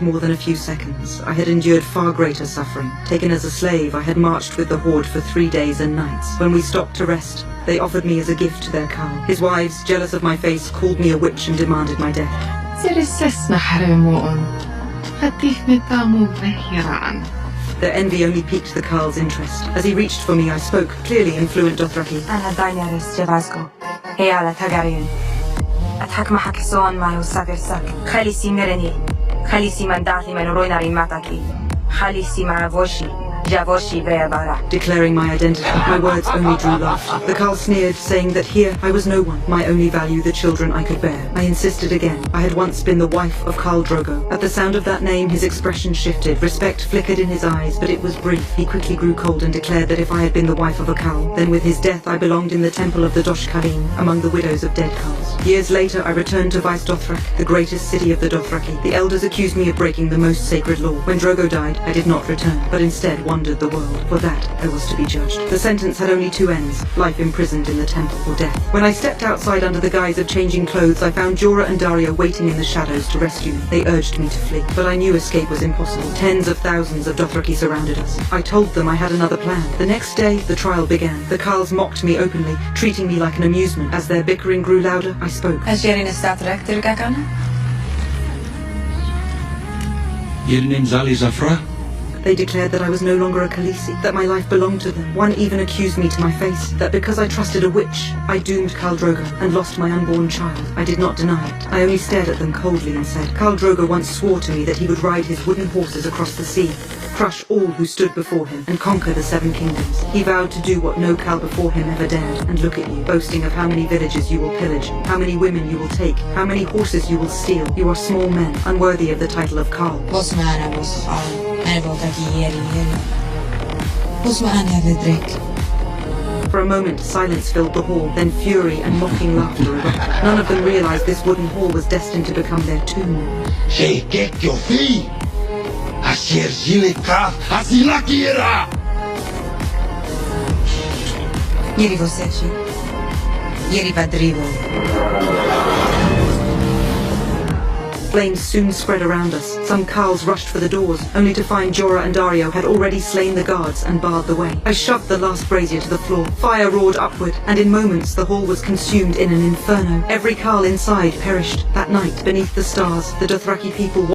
more than a few seconds. I had endured far greater suffering. Taken as a slave, I had marched with the horde for 3 days and nights. When we stopped to rest, they offered me as a gift to their Khal. His wives, jealous of my face, called me a witch and demanded my death. Their envy only piqued the Khal's interest. As he reached for me, I spoke, clearly in fluent Dothraki. أنا داينيريس جافاسكو هي على تاغاريان أتحك محك سوان مالو ساكر ساك خليسي ميرني خليسي من داخل من رويناري ماتاكي خليسي مع فوشي جافوشي بيبارا. Declaring my identity, my words only drew laughter. The Khal sneered, saying that here I was no one, my only value the children I could bear. I insisted again. I had once been the wife of Khal Drogo. At the sound of that name, his expression shifted. Respect flickered in his eyes, but it was brief. He quickly grew cold and declared that if I had been the wife of a Khal, then with his death I belonged in the temple of the Dosh Khaleen, among the widows of dead Khals. Years later, I returned to Vice Dothrak, the greatest city of the Dothraki. The elders accused me of breaking the most sacred law. When Drogo died, I did not return, but instead wandered the world. For that, I was to be judged. The sentence had only 2 ends, life imprisoned in the temple or death. When I stepped outside under the guise of changing clothes, I found Jorah and Daario waiting in the shadows to rescue me. They urged me to flee, but I knew escape was impossible. Tens of thousands of Dothraki surrounded us. I told them I had another plan. The next day, the trial began. The Khals mocked me openly, treating me like an amusement. As their bickering grew louder, I spoke. Your name's Ali Zafra? They declared that I was no longer a Khaleesi, that my life belonged to them. One even accused me to my face, that because I trusted a witch, I doomed Khal Drogo and lost my unborn child. I did not deny it. I only stared at them coldly and said, Khal Drogo once swore to me that he would ride his wooden horses across the sea, crush all who stood before him, and conquer the 7 kingdoms. He vowed to do what no Khal before him ever dared. And look at you, boasting of how many villages you will pillage, how many women you will take, how many horses you will steal. You are small men, unworthy of the title of Khal. For a moment, silence filled the hall, then fury and mocking laughter erupted. None of them realized this wooden hall was destined to become their tomb. Flames soon spread around us. Some Khals rushed for the doors, only to find Jorah and Daario had already slain the guards and barred the way. I shoved the last brazier to the floor. Fire roared upward, and in moments the hall was consumed in an inferno. Every Khal inside perished. That night, beneath the stars, the Dothraki people